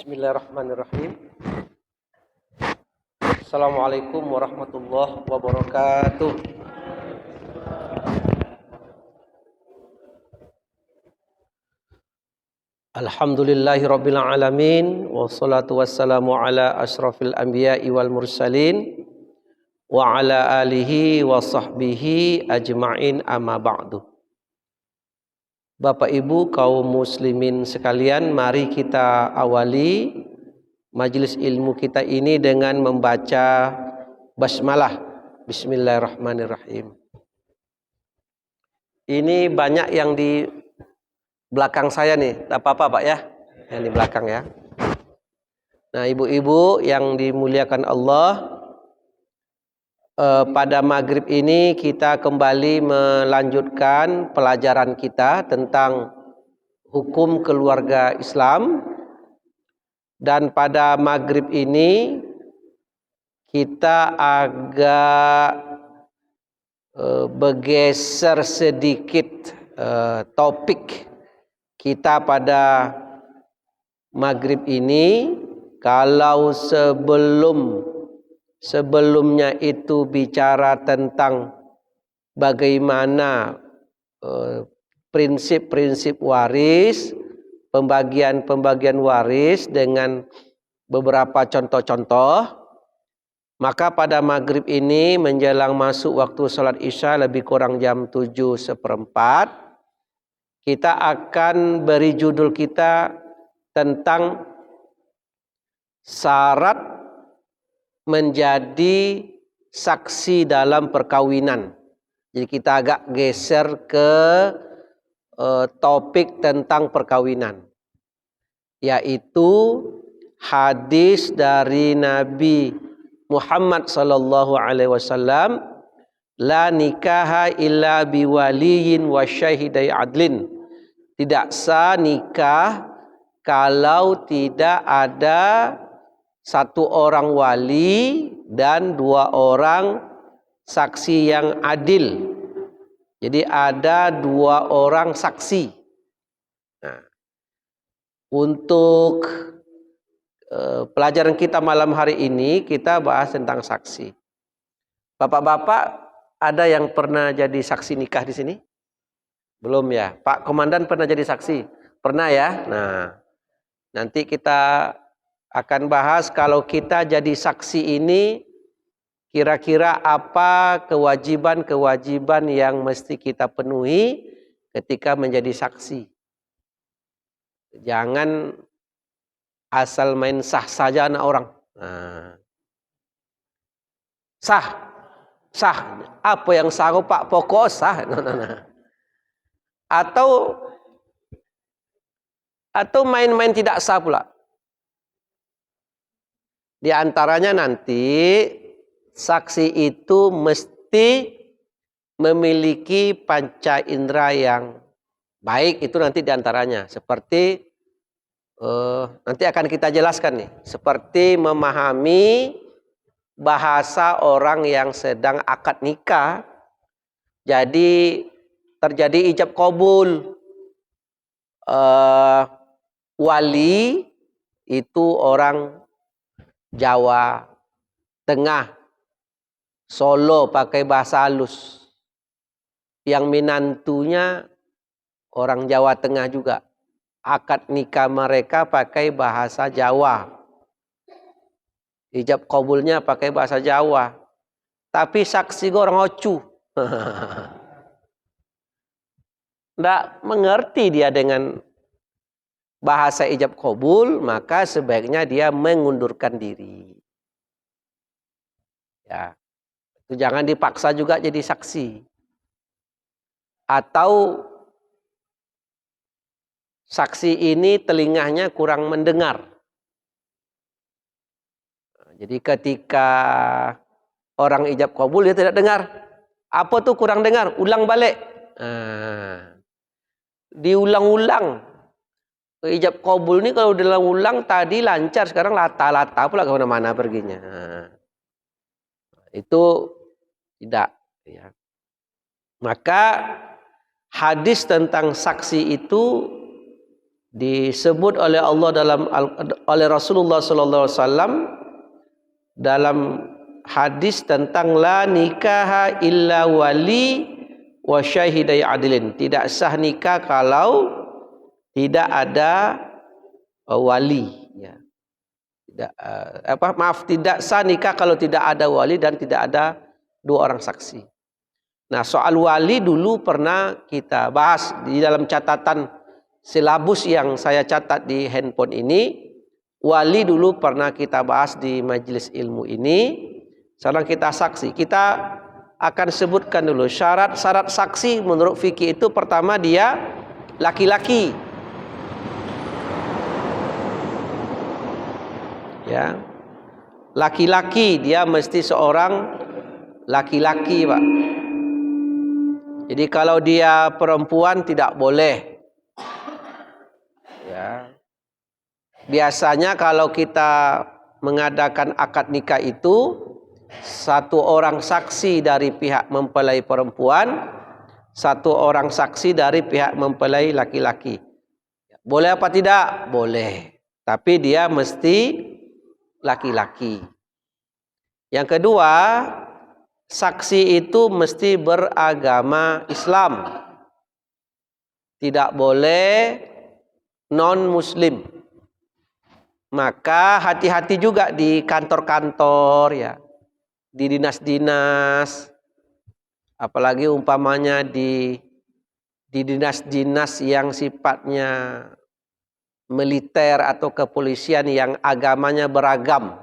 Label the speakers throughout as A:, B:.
A: Bismillahirrahmanirrahim. Assalamualaikum warahmatullahi wabarakatuh. Alhamdulillahi rabbil alamin. Wassalatu wassalamu ala ashrafil anbiya'i wal mursalin wa ala alihi wa sahbihi ajma'in, amma ba'du. Bapak Ibu kaum muslimin sekalian, mari kita awali majelis ilmu kita ini dengan membaca basmalah. Bismillahirrahmanirrahim. Ini banyak yang di belakang saya nih, tak apa-apa Pak ya, yang di belakang ya. Nah, ibu-ibu yang dimuliakan Allah, pada maghrib ini kita kembali melanjutkan pelajaran kita tentang hukum keluarga Islam. Dan pada maghrib ini kita agak bergeser sedikit topik kita pada maghrib ini. Kalau sebelumnya itu bicara tentang bagaimana prinsip-prinsip waris, pembagian waris dengan beberapa contoh-contoh, maka pada maghrib ini menjelang masuk waktu salat isya lebih kurang jam 7:15, kita akan beri judul kita tentang syarat menjadi saksi dalam perkawinan. Jadi kita agak geser ke topik tentang perkawinan, yaitu hadis dari Nabi Muhammad sallallahu alaihi wasallam, la nikaha illa biwaliyin wa syahidai adlin. Tidak sah nikah kalau tidak ada satu orang wali dan 2 orang saksi yang adil. Jadi ada 2 orang saksi. Nah, untuk pelajaran kita malam hari ini kita bahas tentang saksi. Bapak-bapak ada yang pernah jadi saksi nikah di sini? Belum ya? Pak Komandan pernah jadi saksi? Pernah ya? Nah, nanti kita akan bahas kalau kita jadi saksi ini kira-kira apa kewajiban-kewajiban yang mesti kita penuhi ketika menjadi saksi. Jangan asal main sah saja anak orang. Nah. Sah. Apa yang sah Pak? Pokok sah. Nah. Atau main-main tidak sah pula. Di antaranya nanti saksi itu mesti memiliki panca indera yang baik, itu nanti di antaranya. Seperti nanti akan kita jelaskan nih, seperti memahami bahasa orang yang sedang akad nikah. Jadi terjadi ijab qabul, wali itu orang Jawa Tengah, Solo pakai bahasa halus. Yang minantunya orang Jawa Tengah juga. Akad nikah mereka pakai bahasa Jawa. Ijab qabulnya pakai bahasa Jawa. Tapi saksi orang Ocu. Tidak mengerti dia dengan bahasa ijab qabul, maka sebaiknya dia mengundurkan diri. Ya, itu jangan dipaksa juga jadi saksi. Atau saksi ini telinganya kurang mendengar. Jadi ketika orang ijab qabul dia tidak dengar. Apa tuh kurang dengar? Ulang balik. Diulang-ulang. Ijab qabul ini kalau diulang tadi lancar, sekarang lata-lata pula kemana-mana perginya. Itu tidak. Ya. Maka hadis tentang saksi itu disebut oleh Allah oleh Rasulullah sallallahu alaihi wasallam dalam hadis tentang la nikaha illa wali wa syahidai adilin. Tidak sah nikah kalau tidak ada wali, ya. Tidak sah nikah kalau tidak ada wali dan tidak ada dua orang saksi. Nah, soal wali dulu pernah kita bahas di dalam catatan silabus yang saya catat di handphone ini. Wali dulu pernah kita bahas di majelis ilmu ini. Sekarang kita saksi. Kita akan sebutkan dulu syarat-syarat saksi menurut fikih itu. Pertama, dia laki-laki. Ya, laki-laki, dia mesti seorang laki-laki, Pak. Jadi kalau dia perempuan tidak boleh. Ya. Biasanya kalau kita mengadakan akad nikah itu satu orang saksi dari pihak mempelai perempuan, satu orang saksi dari pihak mempelai laki-laki. Boleh apa tidak? Boleh. Tapi dia mesti laki-laki. Yang kedua, saksi itu mesti beragama Islam. Tidak boleh non-muslim. Maka hati-hati juga di kantor-kantor, ya, di dinas-dinas, apalagi umpamanya di dinas-dinas yang sifatnya militer atau kepolisian yang agamanya beragam.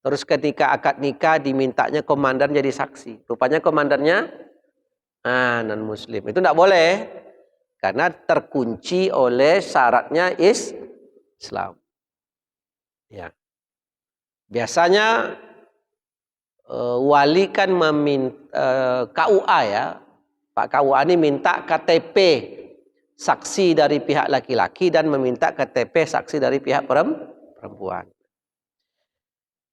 A: Terus ketika akad nikah dimintanya komandan jadi saksi. Rupanya komandannya non-muslim. Itu tidak boleh. Karena terkunci oleh syaratnya Islam. Ya. Biasanya wali kan meminta KUA, ya. Pak KUA ini minta KTP saksi dari pihak laki-laki dan meminta KTP saksi dari pihak perempuan.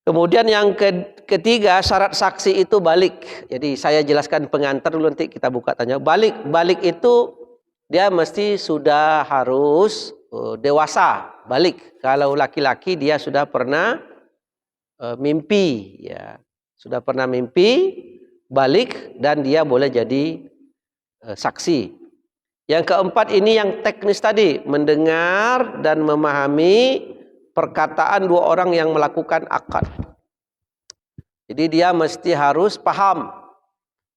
A: Kemudian yang ketiga, syarat saksi itu balik. Jadi saya jelaskan pengantar dulu, nanti kita buka tanya. Balik itu dia mesti sudah harus dewasa. Balik. Kalau laki-laki dia sudah pernah mimpi, ya. Sudah pernah mimpi, balik, dan dia boleh jadi saksi. Yang keempat ini yang teknis tadi, mendengar dan memahami perkataan dua orang yang melakukan akad. Jadi dia mesti harus paham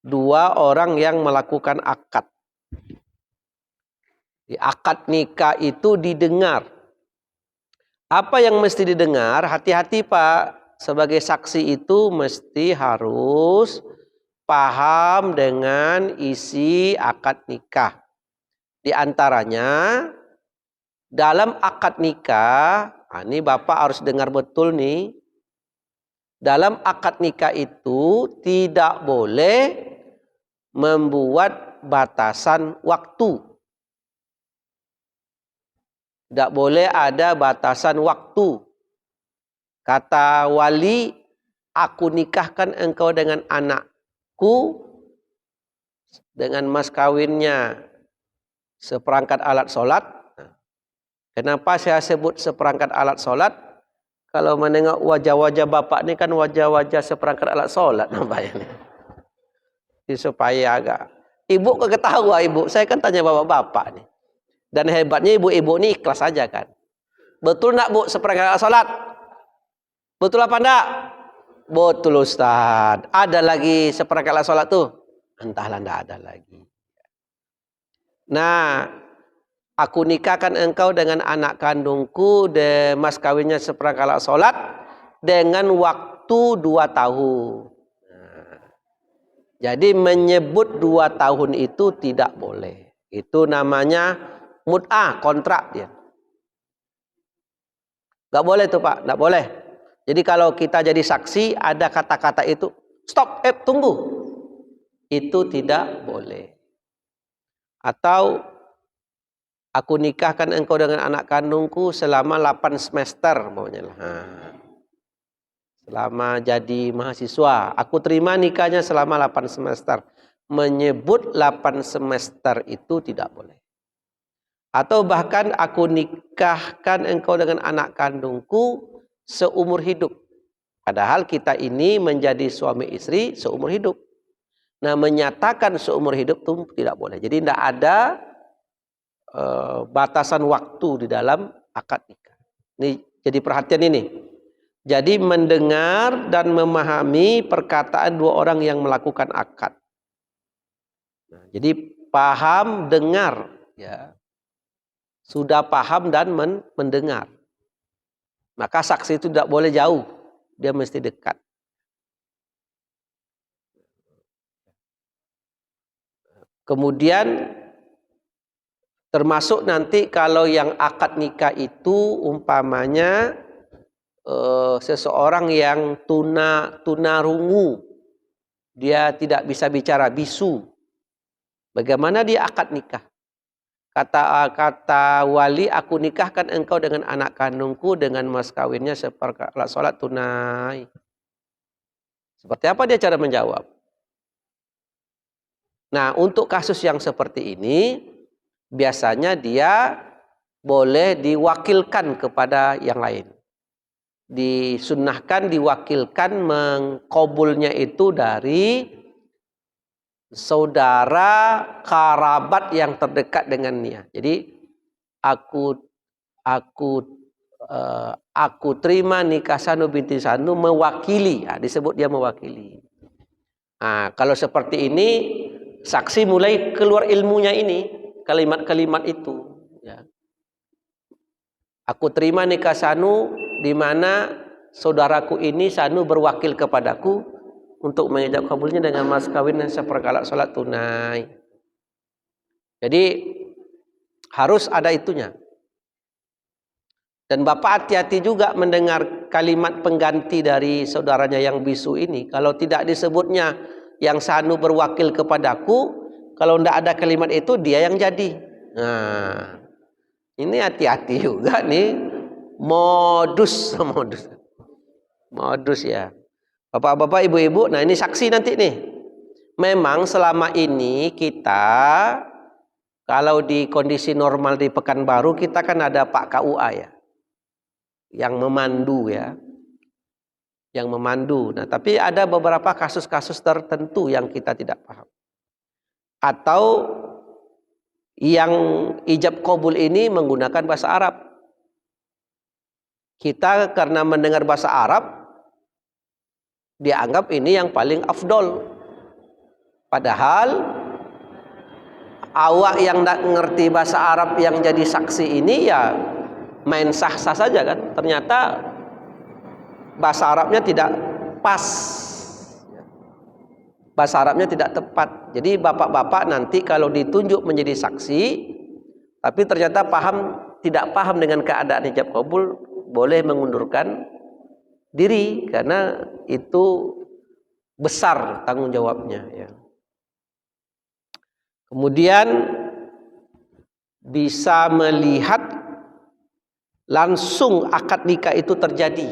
A: dua orang yang melakukan akad. Di akad nikah itu didengar. Apa yang mesti didengar? Hati-hati, Pak. Sebagai saksi itu mesti harus paham dengan isi akad nikah. Di antaranya dalam akad nikah, ini Bapak harus dengar betul nih. Dalam akad nikah itu tidak boleh membuat batasan waktu. Tidak boleh ada batasan waktu. Kata wali, aku nikahkan engkau dengan anakku dengan mas kawinnya seperangkat alat sholat. Kenapa saya sebut seperangkat alat sholat? Kalau menengok wajah-wajah bapak ini kan wajah-wajah seperangkat alat sholat nampaknya. Jadi supaya agak. Ibu ketawa ibu. Saya kan tanya bapak-bapak nih. Dan hebatnya ibu-ibu ini ikhlas aja kan. Betul enggak Bu seperangkat alat sholat? Betul apa enggak? Betul Ustaz. Ada lagi seperangkat alat sholat tuh? Entahlah, enggak ada lagi. Nah, aku nikahkan engkau dengan anak kandungku, mas kawinnya seperangkat alat sholat dengan waktu 2 tahun. Nah, jadi menyebut 2 tahun itu tidak boleh. Itu namanya mut'ah, kontrak dia. Gak boleh tuh Pak, gak boleh. Jadi kalau kita jadi saksi ada kata-kata itu, stop, tunggu. Itu tidak boleh. Atau aku nikahkan engkau dengan anak kandungku selama 8 semester maunya lah. Selama jadi mahasiswa, aku terima nikahnya selama 8 semester. Menyebut 8 semester itu tidak boleh. Atau bahkan aku nikahkan engkau dengan anak kandungku seumur hidup. Padahal kita ini menjadi suami istri seumur hidup. Nah, menyatakan seumur hidup itu tidak boleh. Jadi tidak ada batasan waktu di dalam akad nikah. Ini jadi perhatian ini. Jadi mendengar dan memahami perkataan dua orang yang melakukan akad. Nah, jadi paham, dengar, ya. Sudah paham dan mendengar. Maka saksi itu tidak boleh jauh, dia mesti dekat. Kemudian termasuk nanti kalau yang akad nikah itu umpamanya seseorang yang tunarungu, dia tidak bisa bicara, bisu. Bagaimana dia akad nikah? Kata wali, aku nikahkan engkau dengan anak kandungku dengan mas kawinnya seperkala sholat tunai. Seperti apa dia cara menjawab? Nah, untuk kasus yang seperti ini, biasanya dia boleh diwakilkan kepada yang lain. Disunnahkan diwakilkan mengkabulnya itu dari saudara kerabat yang terdekat dengannya. Jadi aku terima nikah Sanu binti Sanu mewakili. Nah, disebut dia mewakili. Nah, kalau seperti ini saksi mulai keluar ilmunya ini, kalimat-kalimat itu. Ya. Aku terima nikah Sanu di mana saudaraku ini Sanu berwakil kepadaku untuk mengijab kabulnya dengan mas kawin seperkala sholat tunai. Jadi harus ada itunya. Dan Bapak hati-hati juga mendengar kalimat pengganti dari saudaranya yang bisu ini. Kalau tidak disebutnya yang Sanu berwakil kepadaku, kalau tidak ada kalimat itu dia yang jadi. Nah, ini hati-hati juga nih, modus ya. Bapak-bapak, ibu-ibu, nah ini saksi nanti nih. Memang selama ini kita, kalau di kondisi normal di Pekanbaru, kita kan ada Pak KUA ya, yang memandu ya. Yang memandu. Nah, tapi ada beberapa kasus-kasus tertentu yang kita tidak paham. Atau yang ijab qabul ini menggunakan bahasa Arab. Kita karena mendengar bahasa Arab, dianggap ini yang paling afdol. Padahal awak yang tidak mengerti bahasa Arab yang jadi saksi ini ya main sah-sah saja kan. Ternyata bahasa Arabnya tidak pas. Bahasa Arabnya tidak tepat. Jadi bapak-bapak nanti kalau ditunjuk menjadi saksi, tapi ternyata tidak paham dengan keadaan ijab qabul, boleh mengundurkan diri karena itu besar tanggung jawabnya ya. Kemudian bisa melihat langsung akad nikah itu terjadi.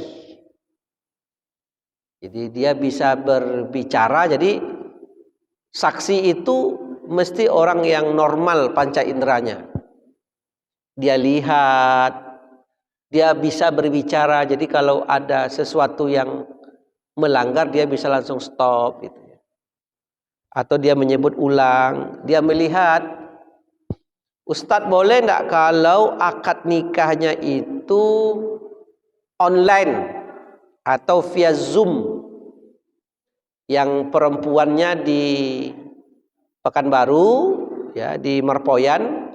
A: Jadi dia bisa berbicara, jadi saksi itu mesti orang yang normal panca inderanya. Dia lihat, dia bisa berbicara, jadi kalau ada sesuatu yang melanggar dia bisa langsung stop gitu. Atau dia menyebut ulang, dia melihat. Ustadz boleh enggak kalau akad nikahnya itu online atau via Zoom? Yang perempuannya di Pekanbaru ya, di Merpoyan,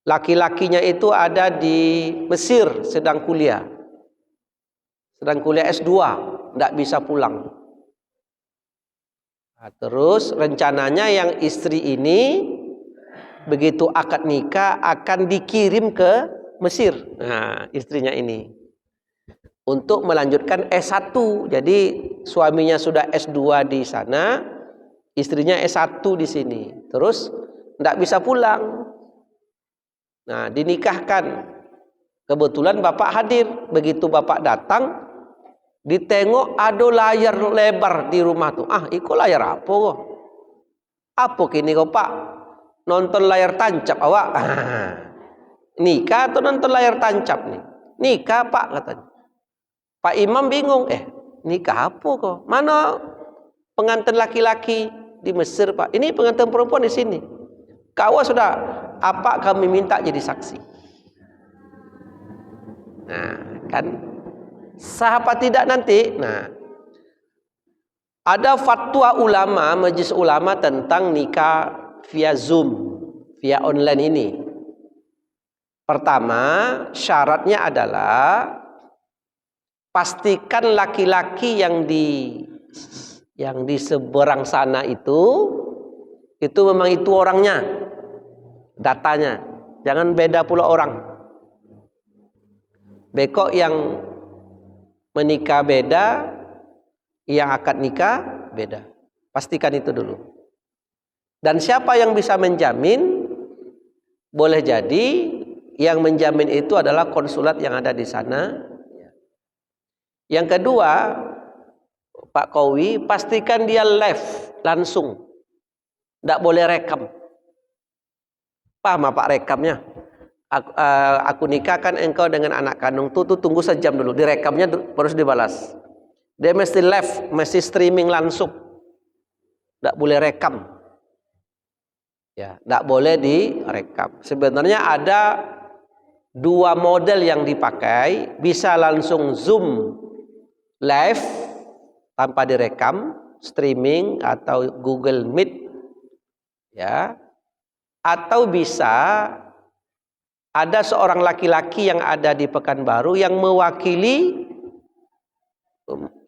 A: laki-lakinya itu ada di Mesir sedang kuliah S2, enggak bisa pulang. Nah, terus rencananya yang istri ini begitu akad nikah akan dikirim ke Mesir. Nah, istrinya ini untuk melanjutkan S1. Jadi suaminya sudah S2 di sana, istrinya S1 di sini. Terus tidak bisa pulang. Nah, dinikahkan. Kebetulan Bapak hadir. Begitu Bapak datang, ditengok ada layar lebar di rumah tuh. Ah, itu layar apa kok? Apa kini kok Pak? nonton layar tancap awak. Nikah atau nonton layar tancap nih? Nikah Pak katanya. Pak Imam bingung, nikah apa kok? Mana pengantin laki-laki di Mesir Pak? Ini pengantin perempuan di sini. Kau sudah apa kami minta jadi saksi? Nah, kan sah apa tidak nanti? Nah, ada fatwa ulama, majelis ulama tentang nikah via Zoom, via online ini. Pertama, syaratnya adalah pastikan laki-laki yang di seberang sana itu memang itu orangnya, datanya. Jangan beda pula orang. Bekok yang menikah beda, yang akad nikah beda. Pastikan itu dulu. Dan siapa yang bisa menjamin? Boleh jadi yang menjamin itu adalah konsulat yang ada di sana. Yang kedua, Pak Kowi, pastikan dia live langsung. Tidak boleh rekam. Paham Pak rekamnya? Aku nikahkan engkau dengan anak kandung tuh tunggu sejam dulu. Direkamnya terus dibalas. Dia mesti live, mesti streaming langsung. Tidak boleh rekam. Ya, tidak boleh direkam. Sebenarnya ada dua model yang dipakai. Bisa langsung Zoom live tanpa direkam, streaming atau Google Meet, ya. Atau bisa ada seorang laki-laki yang ada di Pekanbaru yang mewakili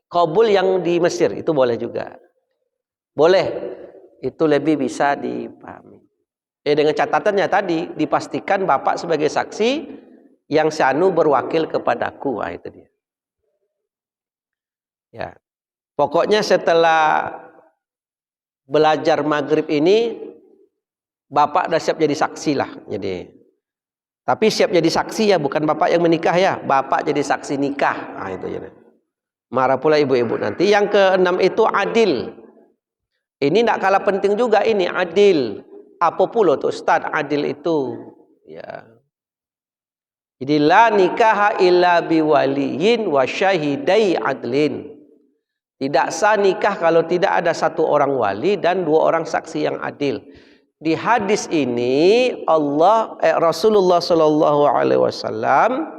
A: qabul yang di Mesir, itu boleh juga. Boleh, itu lebih bisa dipahami. Dengan catatannya tadi dipastikan Bapak sebagai saksi yang Syanu berwakil kepadaku, itu dia. Ya, pokoknya setelah belajar maghrib ini, Bapak udah siap jadi saksi lah. Jadi, tapi siap jadi saksi ya, bukan Bapak yang menikah ya, Bapak jadi saksi nikah. Nah, itu ya. Marah pula ibu-ibu nanti. Yang keenam itu adil. Ini tidak kalah penting juga ini adil. Apa pula tuh Ustaz adil itu? Ya. Jadi la nikaha illa biwaliyin wa syahidai adlin. Tidak sah nikah kalau tidak ada satu orang wali dan dua orang saksi yang adil. Di hadis ini Rasulullah Shallallahu Alaihi Wasallam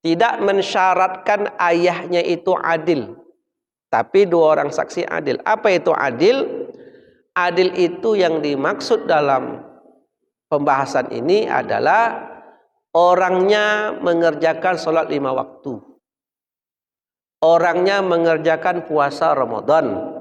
A: tidak mensyaratkan ayahnya itu adil, tapi dua orang saksi adil. Apa itu adil? Adil itu yang dimaksud dalam pembahasan ini adalah orangnya mengerjakan sholat 5 waktu. Orangnya mengerjakan puasa Ramadan.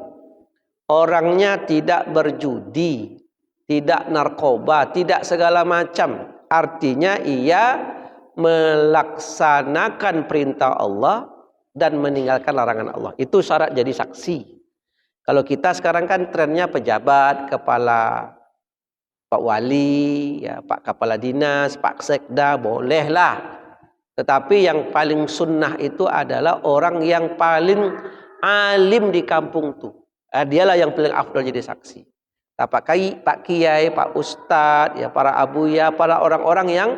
A: Orangnya tidak berjudi, tidak narkoba, tidak segala macam. Artinya ia melaksanakan perintah Allah dan meninggalkan larangan Allah. Itu syarat jadi saksi. Kalau kita sekarang kan trennya pejabat, kepala Pak Wali, ya, Pak Kepala Dinas, Pak Sekda, bolehlah. Tetapi yang paling sunnah itu adalah orang yang paling alim di kampung tuh. Dialah yang paling afdal jadi saksi. Pak Kiai, Pak Ustadz, ya, para abuya, para orang-orang yang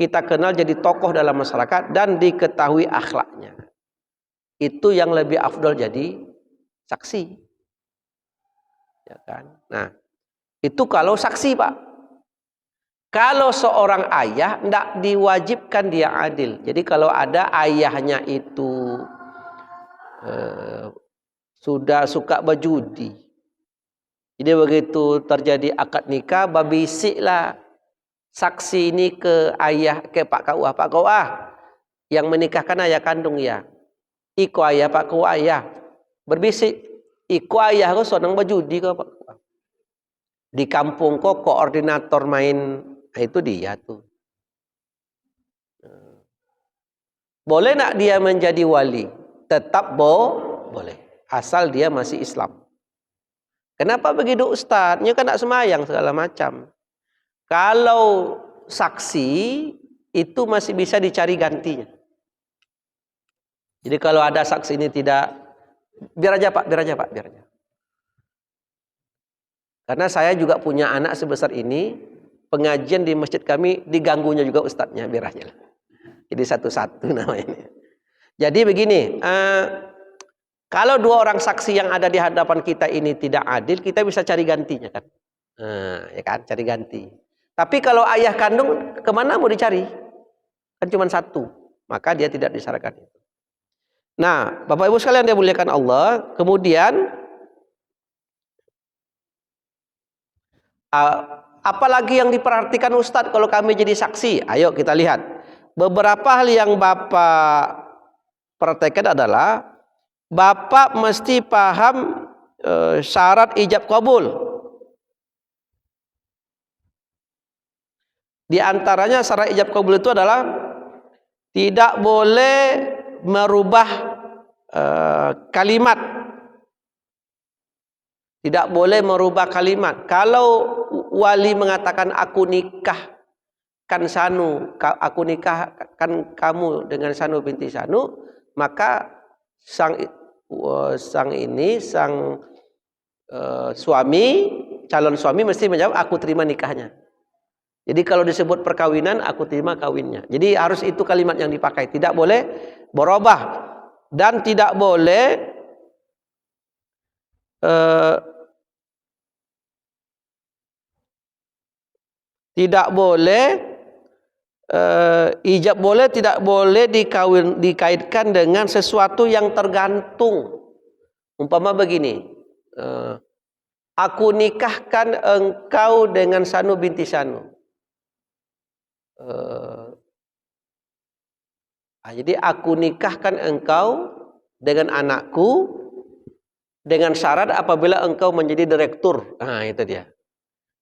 A: kita kenal jadi tokoh dalam masyarakat dan diketahui akhlaknya. Itu yang lebih afdal jadi saksi. Ya kan? Nah, itu kalau saksi, Pak. Kalau seorang ayah tidak diwajibkan dia adil. Jadi kalau ada ayahnya itu sudah suka berjudi, jadi begitu terjadi akad nikah, babisiklah saksi ini ke ayah, ke Pak KUA. Pak KUA yang menikahkan ayah kandung ya. Iko ayah Pak KUA ayah. Berbisik, iko ayah kau senang berjudi kau Pak KUA. Di kampung kok koordinator main, itu dia tuh. Boleh nak dia menjadi wali? Tetap boleh. Asal dia masih Islam. Kenapa begitu Ustadznya kan tak semayang segala macam. Kalau saksi itu masih bisa dicari gantinya. Jadi kalau ada saksi ini tidak, biar aja Pak. Karena saya juga punya anak sebesar ini, pengajian di masjid kami diganggunya juga ustadznya, biar aja lah. Jadi satu-satu namanya. Jadi begini, kalau dua orang saksi yang ada di hadapan kita ini tidak adil, kita bisa cari gantinya kan, ya kan, cari ganti. Tapi kalau ayah kandung, kemana mau dicari? Kan cuma satu, maka dia tidak disyaratkan. Nah, Bapak Ibu sekalian dimuliakan Allah, kemudian apalagi yang diperhatikan Ustadz kalau kami jadi saksi? Ayo kita lihat. Beberapa hal yang Bapak perhatikan adalah Bapak mesti paham syarat ijab kabul. Di antaranya syarat ijab kabul itu adalah tidak boleh merubah kalimat. Tidak boleh merubah kalimat. Kalau wali mengatakan aku nikahkan Sanu, aku nikahkan kamu dengan Sanu binti Sanu, maka sang suami, calon suami mesti menjawab aku terima nikahnya. Jadi kalau disebut perkawinan, aku terima kawinnya. Jadi harus itu kalimat yang dipakai. Tidak boleh berubah dan tidak boleh ijab boleh, tidak boleh dikaitkan dengan sesuatu yang tergantung. Umpama begini, aku nikahkan engkau dengan Sanu binti Sanu. Jadi aku nikahkan engkau dengan anakku dengan syarat apabila engkau menjadi direktur. Nah, itu dia.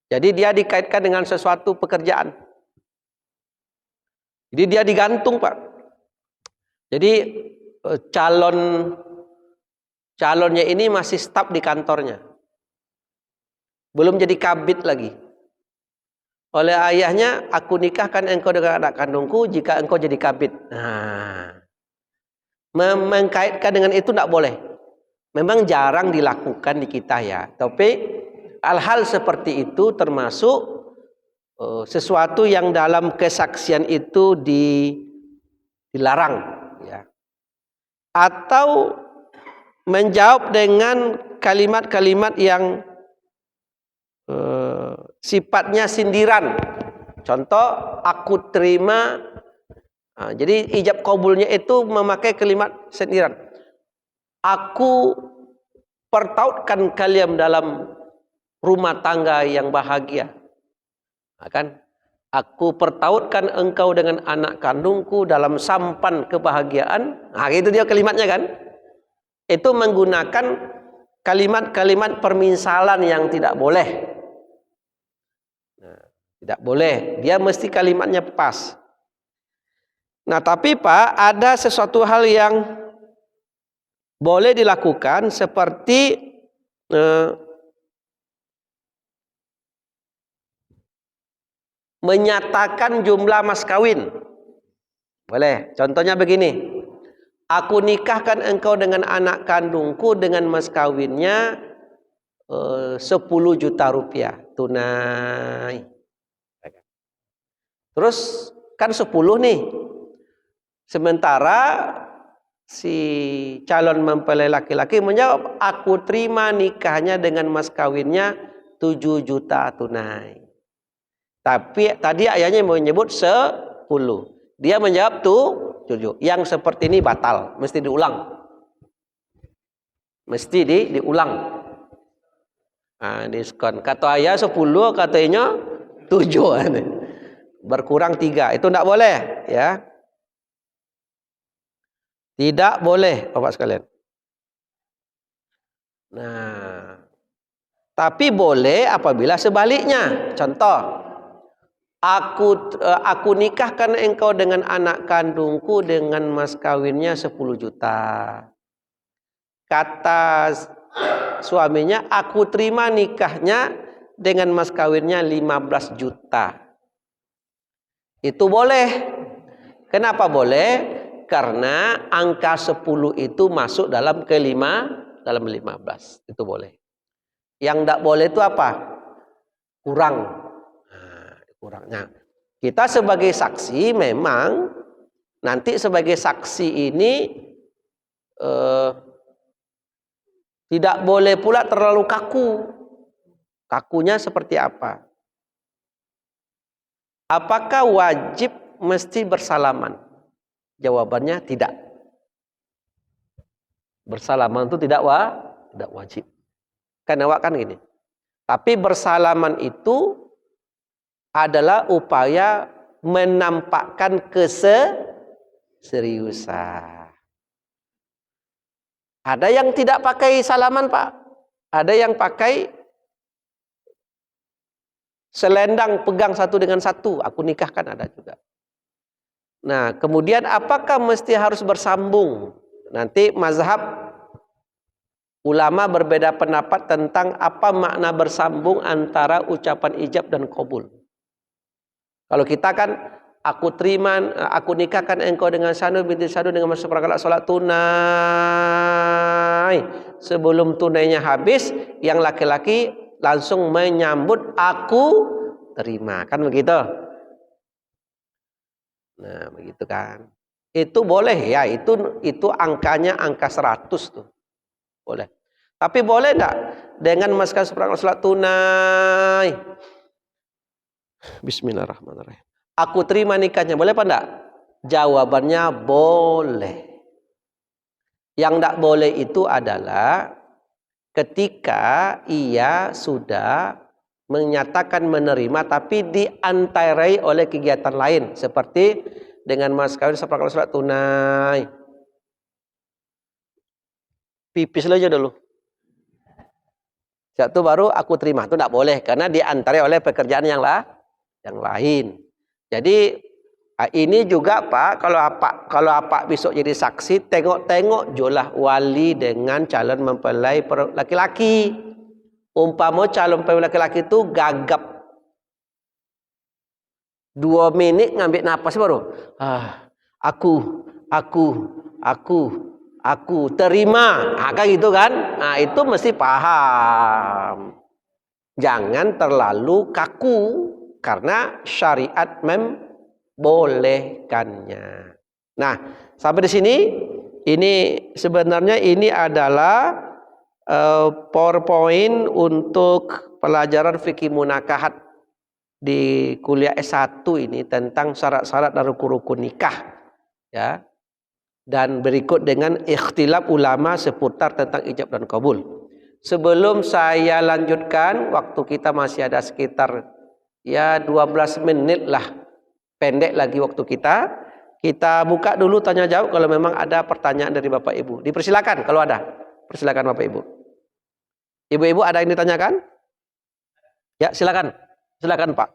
A: Jadi dia dikaitkan dengan sesuatu pekerjaan. Jadi dia digantung, Pak. Jadi calonnya ini masih staf di kantornya. Belum jadi kabid lagi. Oleh ayahnya, aku nikahkan engkau dengan anak kandungku jika engkau jadi kabid. Nah, mengkaitkan dengan itu tidak boleh. Memang jarang dilakukan di kita ya. Tapi hal-hal seperti itu termasuk sesuatu yang dalam kesaksian itu dilarang. Ya. Atau menjawab dengan kalimat-kalimat yang sifatnya sindiran. Contoh, aku terima. Jadi ijab kabulnya itu memakai kalimat sindiran. Aku pertautkan kalian dalam rumah tangga yang bahagia. Kan? Aku pertautkan engkau dengan anak kandungku dalam sampan kebahagiaan. Nah, itu dia kalimatnya kan. Itu menggunakan kalimat-kalimat permisalan yang tidak boleh. Nah, tidak boleh. Dia mesti kalimatnya pas. Nah, tapi Pak, ada sesuatu hal yang boleh dilakukan seperti menyatakan jumlah mas kawin. Boleh. Contohnya begini. Aku nikahkan engkau dengan anak kandungku dengan mas kawinnya 10 juta rupiah tunai. Terus kan 10 nih. Sementara si calon mempelai laki-laki menjawab, aku terima nikahnya dengan mas kawinnya 7 juta tunai. Tapi tadi ayahnya menyebut 10. Dia menjawab 7. Yang seperti ini batal, mesti diulang. Mesti diulang. Nah, diskon. Kata ayah 10, katanya 7. Berkurang 3. Itu tidak boleh, ya. Tidak boleh, Bapak sekalian. Nah, tapi boleh apabila sebaliknya. Contoh, aku nikahkan engkau dengan anak kandungku dengan mas kawinnya 10 juta. Kata suaminya, aku terima nikahnya dengan mas kawinnya 15 juta. Itu boleh. Kenapa boleh? Karena angka 10 itu masuk dalam dalam 15. Itu boleh. Yang tidak boleh itu apa? Kurang. Nah, kurangnya. Kita sebagai saksi memang nanti sebagai saksi ini tidak boleh pula terlalu kaku. Kakunya seperti apa? Apakah wajib mesti bersalaman? Jawabannya tidak. Bersalaman itu tidak wajib. Kan awak kan gini. Tapi bersalaman itu adalah upaya menampakkan keseriusan. Ada yang tidak pakai salaman, Pak. Ada yang pakai selendang pegang satu dengan satu. Aku nikahkan ada juga. Nah, kemudian apakah mesti harus bersambung? Nanti mazhab ulama berbeda pendapat tentang apa makna bersambung antara ucapan ijab dan qabul. Kalau kita kan aku nikahkan engkau dengan Sanu binti Sanu dengan masa perkara salat tunai. Sebelum tunainya habis, yang laki-laki langsung menyambut aku terima. Kan begitu? Nah, begitu kan. Itu boleh ya, itu angkanya angka 100 tuh. Boleh. Tapi boleh enggak dengan maskan seperangkat salat tunai? Bismillahirrahmanirrahim. Aku terima nikahnya, boleh apa enggak? Jawabannya boleh. Yang enggak boleh itu adalah ketika ia sudah menyatakan menerima tapi diantarai oleh kegiatan lain seperti dengan mas kawin seperangkat salat tunai. Pipis aja dulu. Satu baru aku terima, itu tidak boleh karena diantarai oleh pekerjaan yang lain. Jadi ini juga Pak, kalau apa besok jadi saksi, tengok jolah wali dengan calon mempelai laki-laki. Umpama calon mempelai laki-laki itu gagap 2 menit ngambil napas baru. Aku terima. Kan gitu kan? Nah, itu mesti paham. Jangan terlalu kaku karena syariat membolehkannya. Nah, sampai di sini ini sebenarnya ini adalah PowerPoint untuk pelajaran fikih munakahat di kuliah S1 ini tentang syarat-syarat dan rukun-rukun nikah ya. Dan berikut dengan ikhtilaf ulama seputar tentang ijab dan qabul. Sebelum saya lanjutkan, waktu kita masih ada sekitar ya 12 menit lah. Pendek lagi waktu kita. Kita buka dulu tanya jawab kalau memang ada pertanyaan dari Bapak Ibu. Dipersilakan kalau ada. Persilakan Bapak Ibu. Ibu-ibu ada yang ditanyakan? Ya, silakan. Silakan Pak.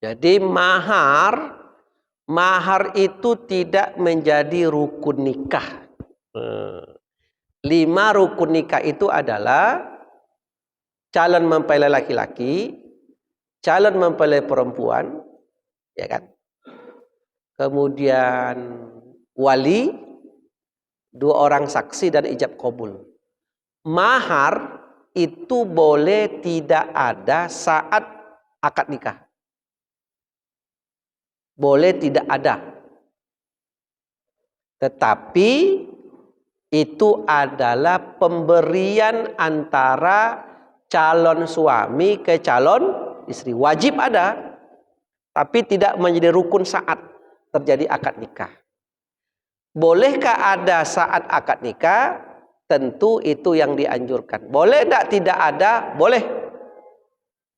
A: Jadi mahar itu tidak menjadi rukun nikah. 5 rukun nikah itu adalah calon mempelai laki-laki, calon mempelai perempuan, ya kan? Kemudian wali, 2 orang saksi dan ijab qabul. Mahar itu boleh tidak ada saat akad nikah. Boleh tidak ada. Tetapi itu adalah pemberian antara calon suami ke calon istri. Wajib ada. Tapi tidak menjadi rukun saat terjadi akad nikah. Bolehkah ada saat akad nikah? Tentu itu yang dianjurkan. Boleh tidak ada? Boleh.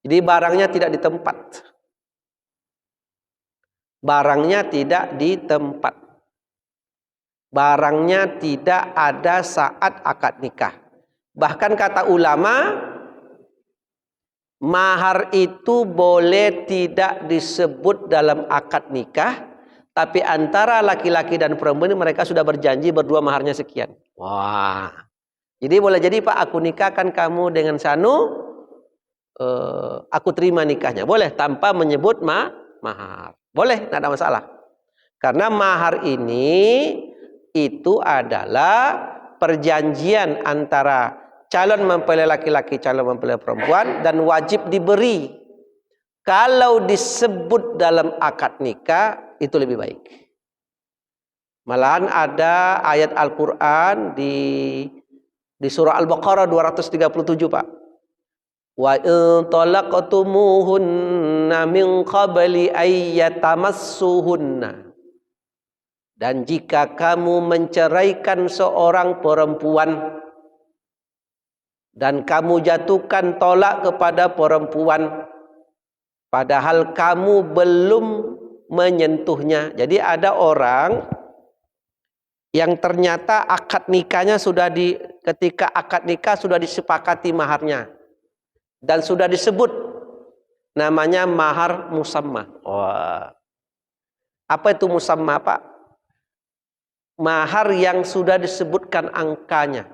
A: Jadi barangnya tidak di tempat. Barangnya tidak di tempat. Barangnya tidak ada saat akad nikah. Bahkan kata ulama, mahar itu boleh tidak disebut dalam akad nikah, tapi antara laki-laki dan perempuan mereka sudah berjanji berdua maharnya sekian. Wah, Jadi boleh jadi Pak, aku nikahkan kamu dengan Sanu, aku terima nikahnya. Boleh tanpa menyebut mahar. Boleh, tidak ada masalah. Karena mahar ini itu adalah perjanjian antara calon mempelai laki-laki, calon mempelai perempuan, dan wajib diberi. Kalau disebut dalam akad nikah itu lebih baik. Malahan ada ayat Al-Quran di surah Al-Baqarah 237 Pak. Wa in talaqtumuhunna min qabli ayyatamassuhunna. Dan jika kamu menceraikan seorang perempuan dan kamu jatuhkan tolak kepada perempuan padahal kamu belum menyentuhnya. Jadi ada orang yang ternyata akad nikahnya ketika akad nikah sudah disepakati maharnya dan sudah disebut namanya mahar musamma. Wah. Apa itu musamma, Pak? Mahar yang sudah disebutkan angkanya.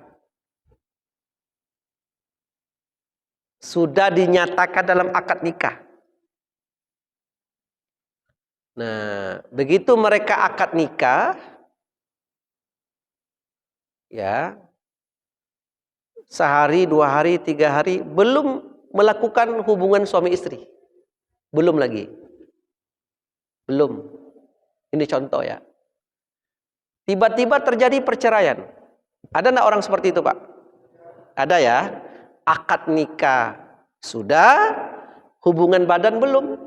A: Sudah dinyatakan dalam akad nikah. Nah, begitu mereka akad nikah, ya, sehari, 2 hari, 3 hari, belum melakukan hubungan suami istri. Belum lagi. Belum. Ini contoh ya. Tiba-tiba terjadi perceraian. Ada enggak orang seperti itu, Pak? Ada ya. Akad nikah sudah, hubungan badan belum.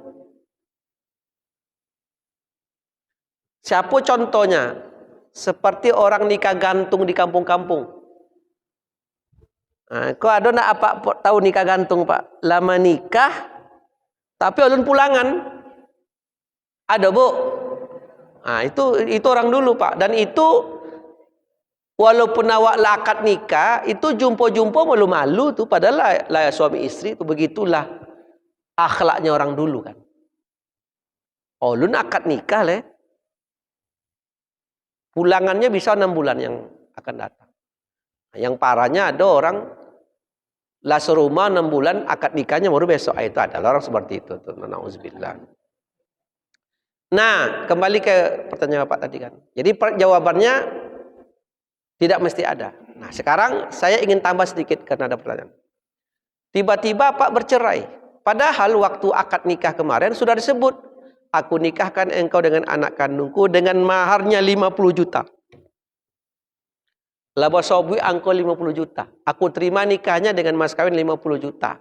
A: Siapa contohnya? Seperti orang nikah gantung di kampung-kampung. Nah, kok ada nak apa tahu nikah gantung, Pak? Lama nikah tapi ulun pulangan. Ada, Bu. Nah, itu orang dulu, Pak. Dan itu walaupun awak akad nikah, itu jumpa-jumpa malu-malu tuh, padahal lah suami istri itu begitulah akhlaknya orang dulu kan. Oh, lu akad nikah le. Pulangannya bisa 6 bulan yang akan datang. Yang parahnya ada orang lah serumah 6 bulan, akad nikahnya baru besok. Itu adalah orang seperti itu tuh. Nauzubillah. Nah, kembali ke pertanyaan Bapak tadi kan. Jadi jawabannya tidak mesti ada. Nah, sekarang saya ingin tambah sedikit karena ada pertanyaan. Tiba-tiba Pak bercerai. Padahal waktu akad nikah kemarin sudah disebut, aku nikahkan engkau dengan anak kandungku dengan maharnya 50 juta. Laba sobui angko 50 juta. Aku terima nikahnya dengan mas kawin 50 juta.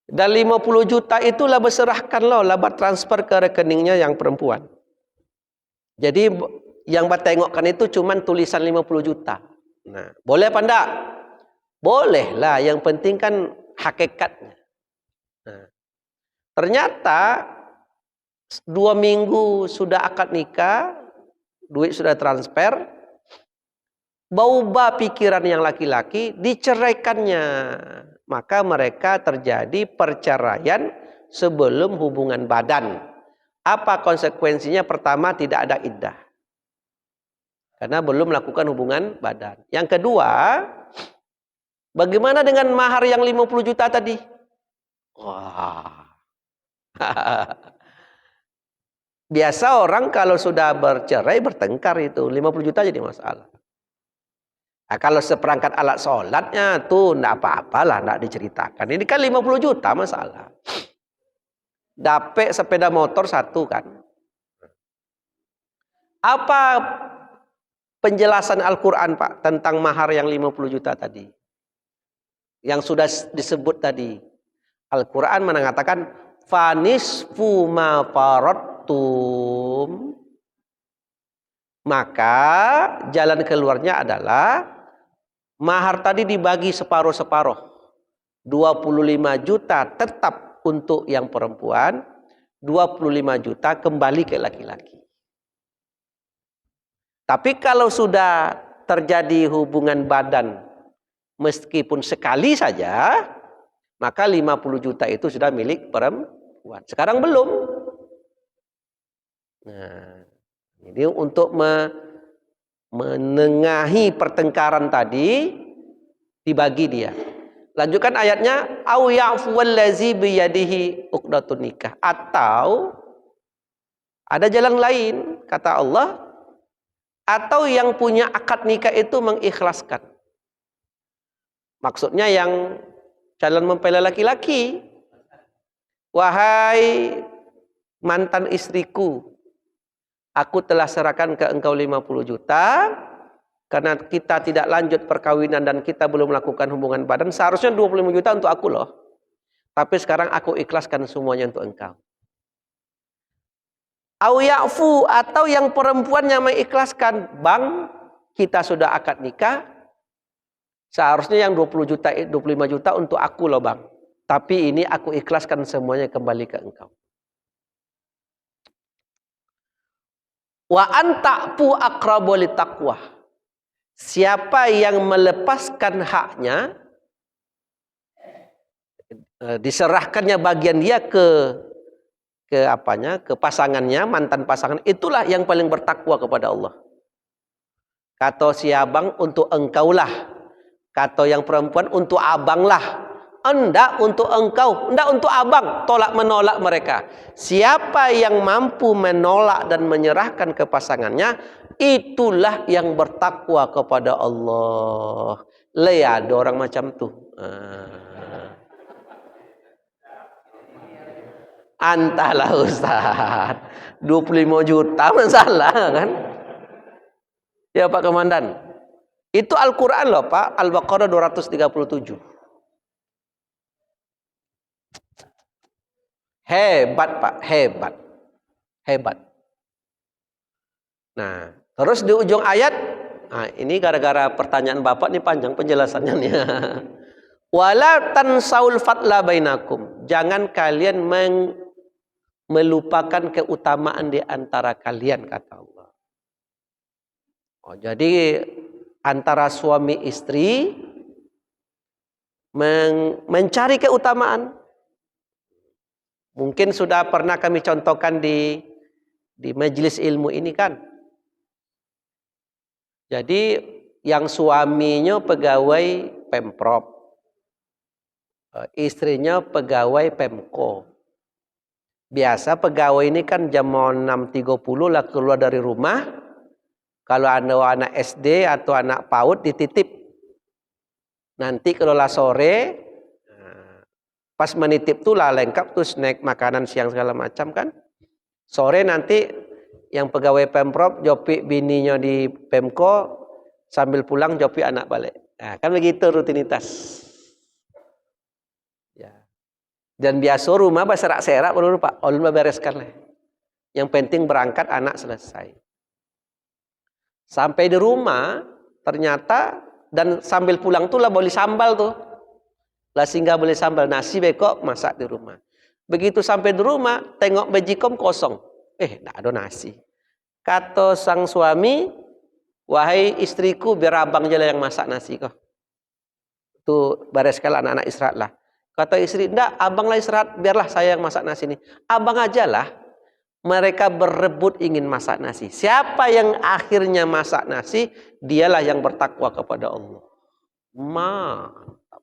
A: Dan 50 juta itu laba serahkan loh, laba transfer ke rekeningnya yang perempuan. Jadi yang Bapak tengokkan itu cuman tulisan 50 juta. Nah, boleh apa enggak? Boleh lah, yang penting kan hakikatnya. Nah, ternyata 2 minggu sudah akad nikah, duit sudah transfer, bauba pikiran yang laki-laki, diceraikannya. Maka mereka terjadi perceraian sebelum hubungan badan. Apa konsekuensinya? Pertama, tidak ada iddah. Karena belum melakukan hubungan badan. Yang kedua, bagaimana dengan mahar yang 50 juta tadi? Wah. Biasa orang kalau sudah bercerai bertengkar itu 50 juta jadi masalah. Nah, kalau seperangkat alat sholatnya tuh enggak apa-apalah, enggak diceritakan. Ini kan 50 juta masalah. Dapet sepeda motor 1 kan. Apa penjelasan Al-Quran, Pak, tentang mahar yang 50 juta tadi? Yang sudah disebut tadi. Al-Quran mengatakan, fanisfu ma faradtum. Maka jalan keluarnya adalah mahar tadi dibagi separuh-separuh. 25 juta tetap untuk yang perempuan, 25 juta kembali ke laki-laki. Tapi kalau sudah terjadi hubungan badan meskipun sekali saja, maka 50 juta itu sudah milik perempuan. Sekarang belum. Nah, ini untuk menengahi pertengkaran tadi, dibagi dia. Lanjutkan ayatnya, au ya'fu wallazi biyadihi uqdatun nikah, atau ada jalan lain kata Allah, atau yang punya akad nikah itu mengikhlaskan. Maksudnya yang calon mempelai laki-laki, wahai mantan istriku, aku telah serahkan ke engkau 50 juta, karena kita tidak lanjut perkawinan dan kita belum melakukan hubungan badan, seharusnya 25 juta untuk aku loh. Tapi sekarang aku ikhlaskan semuanya untuk engkau. Au ya'fu, atau yang perempuan yang mengikhlaskan, bang, kita sudah akad nikah, seharusnya yang 20 juta, 25 juta untuk aku loh bang. Tapi ini aku ikhlaskan semuanya kembali ke engkau. Wa anta'fu aqrabu litaqwa. Siapa yang melepaskan haknya, diserahkannya bagian dia ke pasangannya, mantan pasangan, itulah yang paling bertakwa kepada Allah. Kata si abang, untuk engkaulah. Kata yang perempuan, untuk abanglah. Enggak untuk engkau, enggak untuk abang. Tolak menolak mereka. Siapa yang mampu menolak dan menyerahkan ke pasangannya, itulah yang bertakwa kepada Allah. Lihat ada orang macam tu. Antahlah Ustaz, 25 juta masalah kan? Ya Pak Komandan. Itu Al-Quran loh Pak, Al-Baqarah 237. Hebat Pak, hebat. Hebat. Nah, terus di ujung ayat, nah ini gara-gara pertanyaan Bapak nih panjang penjelasannya nih. Wala tansaul fadla bainakum. Jangan kalian melupakan keutamaan di antara kalian, kata Allah. Oh, jadi antara suami istri mencari keutamaan. Mungkin sudah pernah kami contohkan di majelis ilmu ini kan. Jadi yang suaminya pegawai Pemprov, istrinya pegawai Pemko. Biasa pegawai ini kan jam 6.30 lah keluar dari rumah. Kalau ada anak SD atau anak PAUD dititip. Nanti kalau lah sore, pas menitip tuh lah lengkap tuh snack, makanan siang segala macam kan. Sore nanti yang pegawai Pemprov jopi bininya di Pemko, sambil pulang jopi anak balik. Nah, kan begitu rutinitas. Ya. Dan biasa rumah berserak-serak baru Pak, ulun bereskan lah. Yang penting berangkat anak selesai. Sampai di rumah ternyata, dan sambil pulang tuh lah boleh sambal tuh. Lah singgah boleh sambal nasi bekok masak di rumah. Begitu sampai di rumah tengok bejikom kosong. Enggak ada nasi. Kata sang suami, wahai istriku, biar abang aja lah yang masak nasi kok. Tuh bereskan anak-anak istirahat lah. Kata istri, enggak, abanglah istirahat, biarlah saya yang masak nasi ini. Abang aja lah. Mereka berebut ingin masak nasi. Siapa yang akhirnya masak nasi, dialah yang bertakwa kepada Allah. Mantap.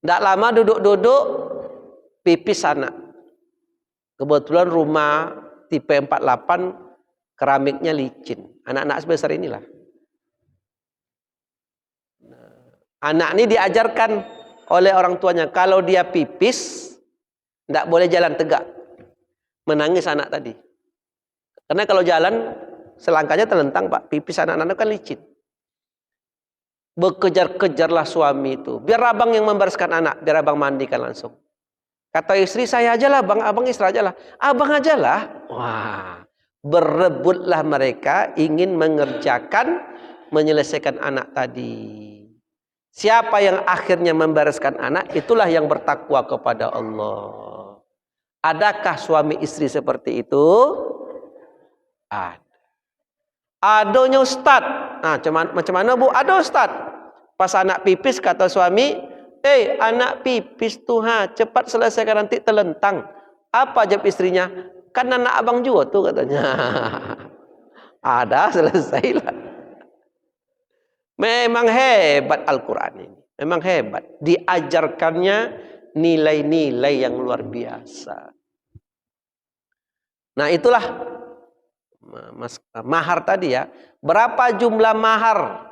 A: Enggak lama duduk-duduk, pipis anak. Kebetulan rumah tipe 48, keramiknya licin. Anak-anak sebesar inilah. Anak ini diajarkan oleh orang tuanya, kalau dia pipis, tidak boleh jalan tegak. Menangis anak tadi. Karena kalau jalan, selangkahnya terlentang Pak. Pipis anak-anak kan licin. Bekejar-kejarlah suami itu. Biar abang yang membereskan anak, biar abang mandikan langsung. Kata istri, saya aja lah bang, abang istirahat aja lah. Abang aja lah. Wah, berebutlah mereka ingin mengerjakan, menyelesaikan anak tadi. Siapa yang akhirnya membereskan anak, itulah yang bertakwa kepada Allah. Adakah suami istri seperti itu? Ada. Adanya Ustaz. Nah, macam mana Bu? Ada Ustaz. Pas anak pipis kata suami, anak pipis tuh cepat selesaikan nanti terlentang. Apa jawab istrinya? Kan anak abang juga tuh katanya. Ada, selesailah. Memang hebat Al-Quran ini. Memang hebat. Diajarkannya nilai-nilai yang luar biasa. Nah itulah mahar tadi ya. Berapa jumlah mahar?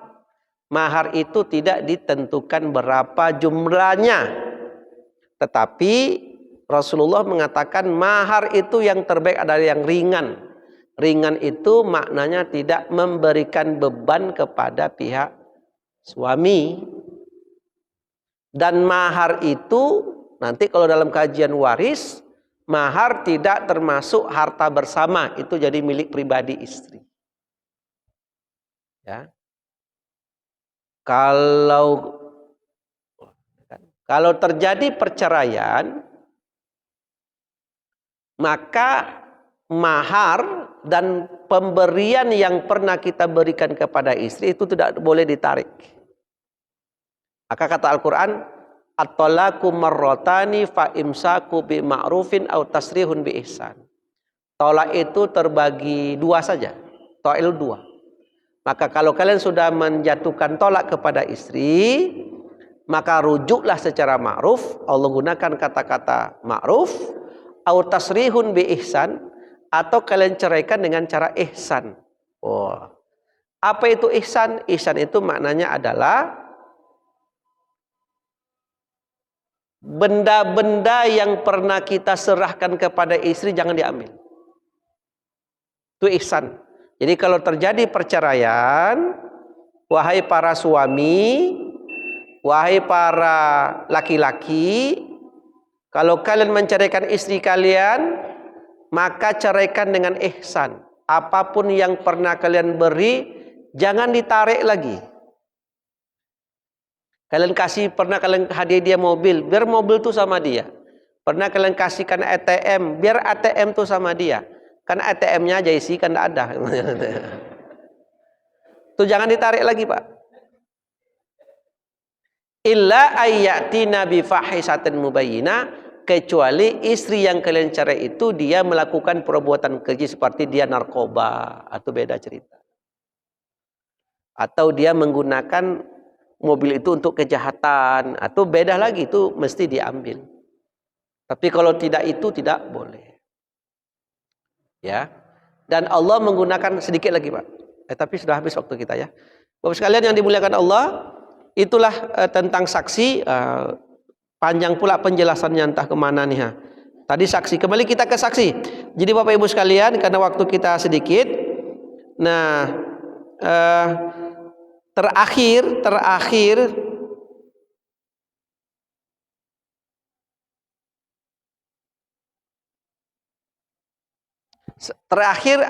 A: Mahar itu tidak ditentukan berapa jumlahnya. Tetapi Rasulullah mengatakan mahar itu yang terbaik adalah yang ringan. Ringan itu maknanya tidak memberikan beban kepada pihak suami. Dan mahar itu nanti kalau dalam kajian waris, mahar tidak termasuk harta bersama, itu jadi milik pribadi istri. Ya. Kalau terjadi perceraian, maka mahar dan pemberian yang pernah kita berikan kepada istri itu tidak boleh ditarik. Maka kata Al-Quran, at-talaqu marratani fa imsaku bi ma'rufin aw tasrihun bi ihsan. Tolak itu terbagi dua saja. Tolak itu dua. Maka kalau kalian sudah menjatuhkan tolak kepada istri, maka rujuklah secara ma'ruf. Allah gunakan kata-kata ma'ruf, aw tasrihun bi ihsan, atau kalian ceraikan dengan cara ihsan. Oh. Apa itu ihsan? Ihsan itu maknanya adalah benda-benda yang pernah kita serahkan kepada istri jangan diambil. Itu ihsan. Jadi kalau terjadi perceraian, wahai para suami, wahai para laki-laki, kalau kalian menceraikan istri kalian, maka ceraikan dengan ihsan. Apapun yang pernah kalian beri, jangan ditarik lagi. Pernah kalian hadiah dia mobil, biar mobil itu sama dia. Pernah kalian kasihkan ATM, biar ATM itu sama dia. Kan ATM-nya aja isi, kan tidak ada. Itu jangan ditarik lagi, Pak. Illa ayyatina bi fahisatin mubayyinah, kecuali istri yang kalian cerai itu dia melakukan perbuatan keji seperti dia narkoba, atau beda cerita. Atau dia menggunakan mobil itu untuk kejahatan, atau beda lagi, itu mesti diambil. Tapi kalau tidak, itu tidak boleh. Ya. Dan Allah menggunakan sedikit lagi, Pak. Tapi sudah habis waktu kita ya. Bapak sekalian yang dimuliakan Allah, itulah tentang saksi. Panjang pula penjelasannya, entah kemana nih. Tadi saksi, kembali kita ke saksi. Jadi Bapak Ibu sekalian, karena waktu kita sedikit, nah terakhir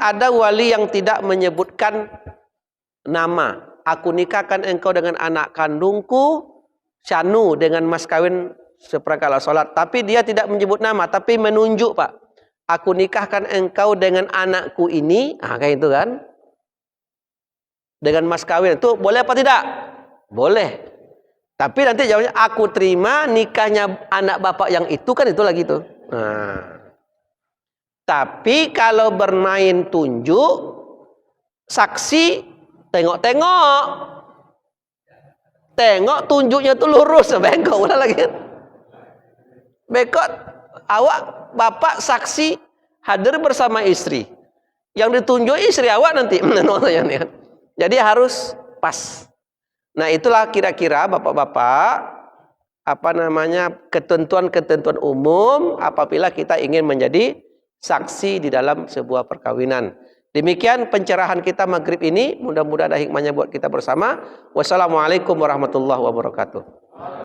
A: ada wali yang tidak menyebutkan nama. Aku nikahkan engkau dengan anak kandungku, syanu, dengan mas kawin seperangkat alat sholat. Tapi dia tidak menyebut nama, tapi menunjuk, Pak. Aku nikahkan engkau dengan anakku ini, kayak itu kan. Dengan mas kawin, itu boleh apa tidak? Boleh. Tapi nanti jawabnya, aku terima nikahnya anak bapak yang itu, kan itu lagi tuh. Nah. Tapi kalau bermain tunjuk, saksi tengok-tengok, tunjuknya tuh lurus, bengkok ulah lagi. Bengkok, awak bapak saksi hadir bersama istri, yang ditunjuk istri awak nanti. Jadi harus pas. Nah itulah kira-kira bapak-bapak ketentuan-ketentuan umum apabila kita ingin menjadi saksi di dalam sebuah perkawinan. Demikian pencerahan kita maghrib ini. Mudah-mudahan ada hikmahnya buat kita bersama. Wassalamualaikum warahmatullahi wabarakatuh.